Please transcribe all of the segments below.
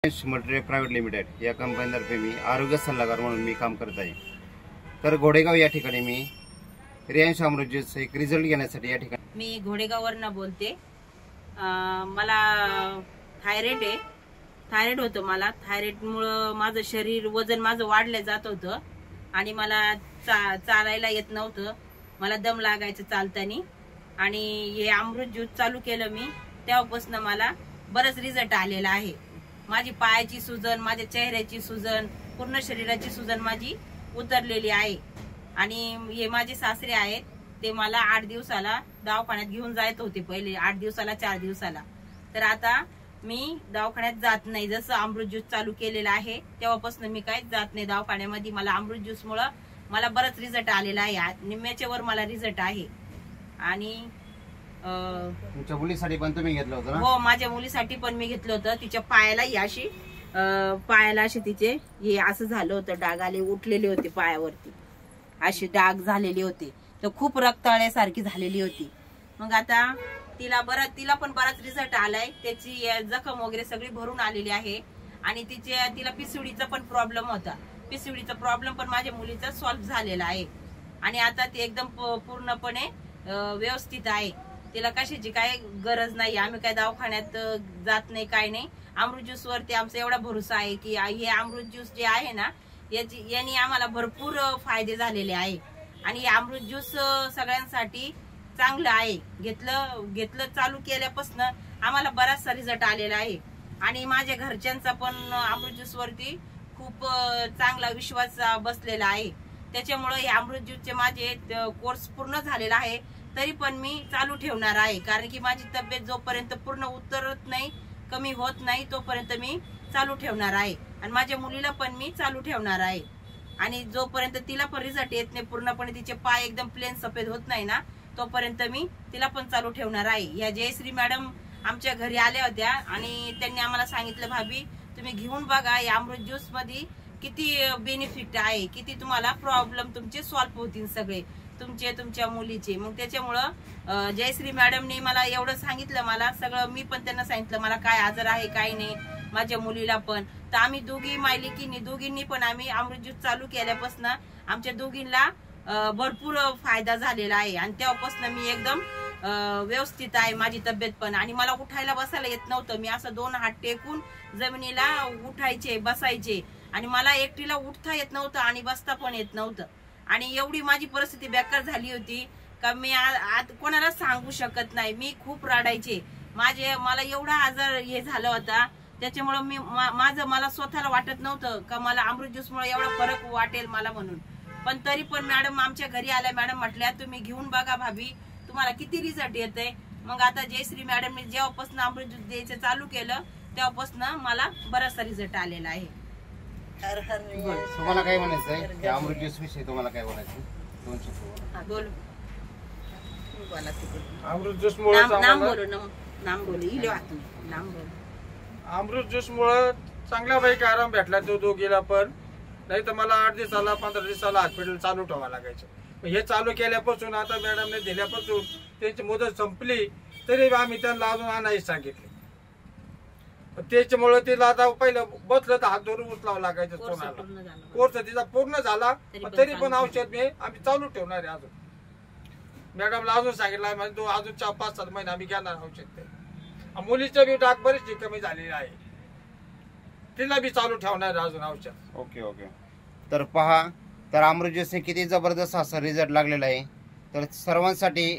Material private limited या कंपनीतर्फे मी आरोग्य सल्लागार म्हणून मी काम करत आहे। तर घोडेगाव या ठिकाणी मी रियांश अमृत ज्यूस एक रिझल्ट घेण्यासाठी या ठिकाणी मी घोडेगाववरून बोलते। मला थायरॉइड आहे, थायरॉइड होतं मला। थायरॉइडमुळे माझं शरीर वजन माझं वाढलं जात होतं आणि मला चालायला येत नव्हतं, मला दम लागायचं चालताना। आणि हे अमृत ज्यूस चालू केलं मी तेव्हापासून मला बरंच रिझल्ट आलेला आहे। माझी पायाची सुजन, माझ्या चेहऱ्याची सुजन, पूर्ण शरीराची सुजन माझी उतरलेली आहे। आणि हे माझे सासरे आहेत, ते मला 8 दिवसाला दवाखान्यात घेऊन जात होते, पहिले 8 दिवसाला 4 दिवसाला। तर आता मी दवाखान्यात जात नाही, जसं अमृत ज्यूस चालू केलेला आहे तेव्हापासून मी काय जात नाही दवाखान्यामध्ये। मला अमृत ज्यूस मुळे मला बरंच रिझल्ट आलेला आहे, निम्म्याच्या वर मला रिझल्ट आहे। आणि तुमच्या मुलीसाठी पण तुम्ही घेतलं होतं ना? हो, माझ्या मुलीसाठी पण मी घेतलं होतं। तिच्या पायाला अशी पायाला अशी तिचे हे असं झालं होतं, डाग आले, उठलेले होते पायावरती, अशी डाग झालेली होती, तर खूप रक्ताळ्यासारखी झालेली होती। मग आता तिला पण बराच रिझल्ट आलाय, त्याची जखम वगैरे सगळी भरून आलेली आहे। आणि तिला पिसुडीचा पण प्रॉब्लेम होता, पिसुडीचा प्रॉब्लेम पण माझ्या मुलीचा सॉल्व्ह झालेला आहे। आणि आता ती एकदम पूर्णपणे व्यवस्थित आहे, तिला कशाची काय गरज नाही। आम्ही काय दवाखान्यात जात नाही, काय नाही। अमृत ज्यूस वरती आमचा एवढा भरोसा आहे की हे अमृत ज्यूस जे आहे ना, यांनी आम्हाला भरपूर फायदे झालेले आहे। आणि हे अमृत ज्यूस सगळ्यांसाठी चांगलं आहे, घेतलं चालू केल्यापासून आम्हाला बराचसा रिझल्ट आलेला आहे। आणि माझ्या घरच्यांचा पण अमृत ज्यूस वरती खूप चांगला विश्वास बसलेला आहे। त्याच्यामुळे हे अमृत ज्यूसचे माझे कोर्स पूर्ण झालेला आहे, तरी पण मी चालू ठेवणार आहे। कारण की माझी तब्येत जोपर्यंत पूर्ण उतरत नाही, कमी होत नाही, तोपर्यंत मी चालू ठेवणार आहे। आणि माझ्या मुलीला पण मी चालू ठेवणार आहे। आणि जोपर्यंत तिला पण रिझल्ट येत नाही, पूर्णपणे तिचे पाय एकदम प्लेन सफेद होत नाही ना, तोपर्यंत मी तिला पण चालू ठेवणार आहे। या जयश्री मॅडम आमच्या घरी आल्या होत्या आणि त्यांनी आम्हाला सांगितलं, भाभी तुम्ही घेऊन बघा, या अमृत ज्यूस मध्ये किती बेनिफिट आहे, किती तुम्हाला प्रॉब्लेम तुमचे सॉल्व्ह होतील सगळे, तुमच्या मुलीचे। मग त्याच्यामुळं जयश्री मॅडमने मला एवढं सांगितलं, मला सगळं, मी पण त्यांना सांगितलं मला काय आजार आहे काय नाही, माझ्या मुलीला पण। तर आम्ही दोघी दोघींनी पण आम्ही अमृत ज्यूस चालू केल्यापासून आमच्या दोघींना भरपूर फायदा झालेला आहे। आणि तेव्हापासून मी एकदम व्यवस्थित आहे, माझी तब्येत पण। आणि मला उठायला बसायला येत नव्हतं, मी असं 2 हात टेकून जमिनीला उठायचे बसायचे, आणि मला एकटीला उठता येत नव्हतं आणि बसता पण येत नव्हतं। आणि एवढी माझी परिस्थिती बेकार झाली होती का मी कोणाला सांगू शकत नाही, मी खूप रडायचे। मला एवढा आजार हे झाला होता, त्याच्यामुळे मला स्वतःला वाटत नव्हतं का मला अमृत ज्यूस मुळे एवढा फरक वाटेल मला म्हणून। पण तरी पण मॅडम आमच्या घरी आल्या, मॅडम म्हटल्या तुम्ही घेऊन बघा भाभी, तुम्हाला किती रिझल्ट येते। मग आता जयश्री मॅडमने जेव्हापासून अमृत ज्यूस द्यायचं चालू केलं तेव्हापासून मला बराचसा रिझल्ट आलेला आहे। तुम्हाला काय म्हणायचं आहे अमृत ज्यूस विषयी? तुम्हाला काय बोलायचं? 2 शब्द बोल। अमृत ज्यूस मुळे अमृत ज्यूस मुळे चांगल्यापैकी आराम भेटला तो दोघीला पण। नाही तर मला 8 दिवसाला 15 दिवसाला हॉस्पिटल चालू ठेवा लागायचं। हे चालू केल्यापासून, आता मॅडमने दिल्यापासून त्यांची मुदत संपली तरी आम्ही त्यांना अजून आणायला सांगितले। त्याच्यामुळे तिला आता पहिलं बसलं तर हात धरून उचलावं लागायचं कोणाला। कोर्स तिचा पूर्ण झाला, तरी पण औषध आम्ही चालू ठेवणार आहे अजून। मॅडमला अजून सांगितलं म्हणजे तो अजून 5-7 महिने आम्ही घेणार औषध। ते मुलीचं बी डाग बरीचशी कमी झालेली आहे, तिला बी चालू ठेवणार आहे अजून औषध। ओके। तर पहा, तर अमृत ज्यूसने किती जबरदस्त असा रिझल्ट लागलेला आहे। तर सर्वांसाठी,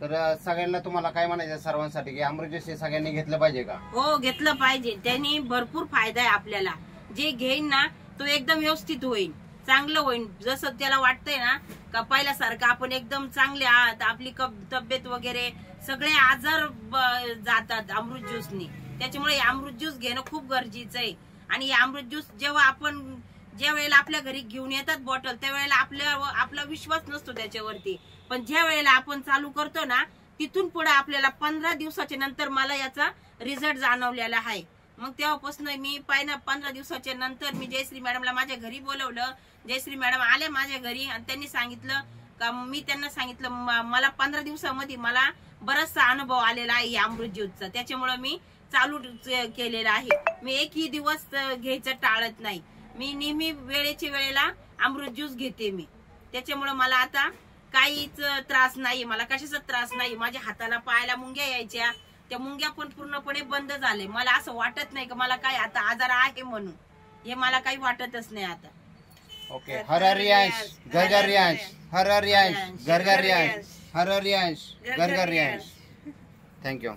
तर सगळ्यांना तुम्हाला काय म्हणायचं सर्वांसाठी की अमृत ज्यूस हे सगळ्यांनी घेतलं पाहिजे का? हो, घेतलं पाहिजे, त्यांनी भरपूर फायदा आहे आपल्याला। जे घेईन ना तो एकदम व्यवस्थित होईल, चांगलं होईल, जसं त्याला वाटतंय ना का पहिल्यासारखं आपण एकदम चांगले आहात, आपली तब्येत वगैरे सगळे आजार जातात अमृत ज्यूसनी। त्याच्यामुळे अमृत ज्यूस घेणं खूप गरजेचं आहे। आणि अमृत ज्यूस ज्या वेळेला आपल्या घरी घेऊन येतात बॉटल, त्यावेळेला आपला विश्वास नसतो त्याच्यावरती, पण ज्या वेळेला आपण चालू करतो ना, तिथून पुढे आपल्याला 15 दिवसाच्या नंतर मला याचा रिझल्ट जाणवलेला आहे। मग तेव्हापासून मी 15 दिवसाच्या नंतर मी जयश्री मॅडमला माझ्या घरी बोलवलं। जयश्री मॅडम आल्या माझ्या घरी आणि त्यांनी सांगितलं का, मी त्यांना सांगितलं मला 15 दिवसामध्ये मला बराचसा अनुभव आलेला आहे या अमृत ज्यूसचा। त्याच्यामुळे मी चालू केलेला आहे. मी एकही दिवस घ्यायचं टाळत नाही. मी नेहमी वेळेच्या वेळेला अमृत ज्यूस घेते मी. त्याच्यामुळे मला आता काहीच त्रास नाही, मला कशाचा त्रास नाही. माझ्या हाताला पायाला मुंग्या यायच्या, त्या मुंग्या पण पूर्णपणे बंद झाले. मला असं वाटत नाही की मला काय आता आजार आहे म्हणून, हे मला काही वाटतच नाही आता. ओके. हर हर रियांश, घर घर रियांश, हर हर रियांश, घर घर रियांश, हर हर रियांश, घर घर रियांश. थँक्यू.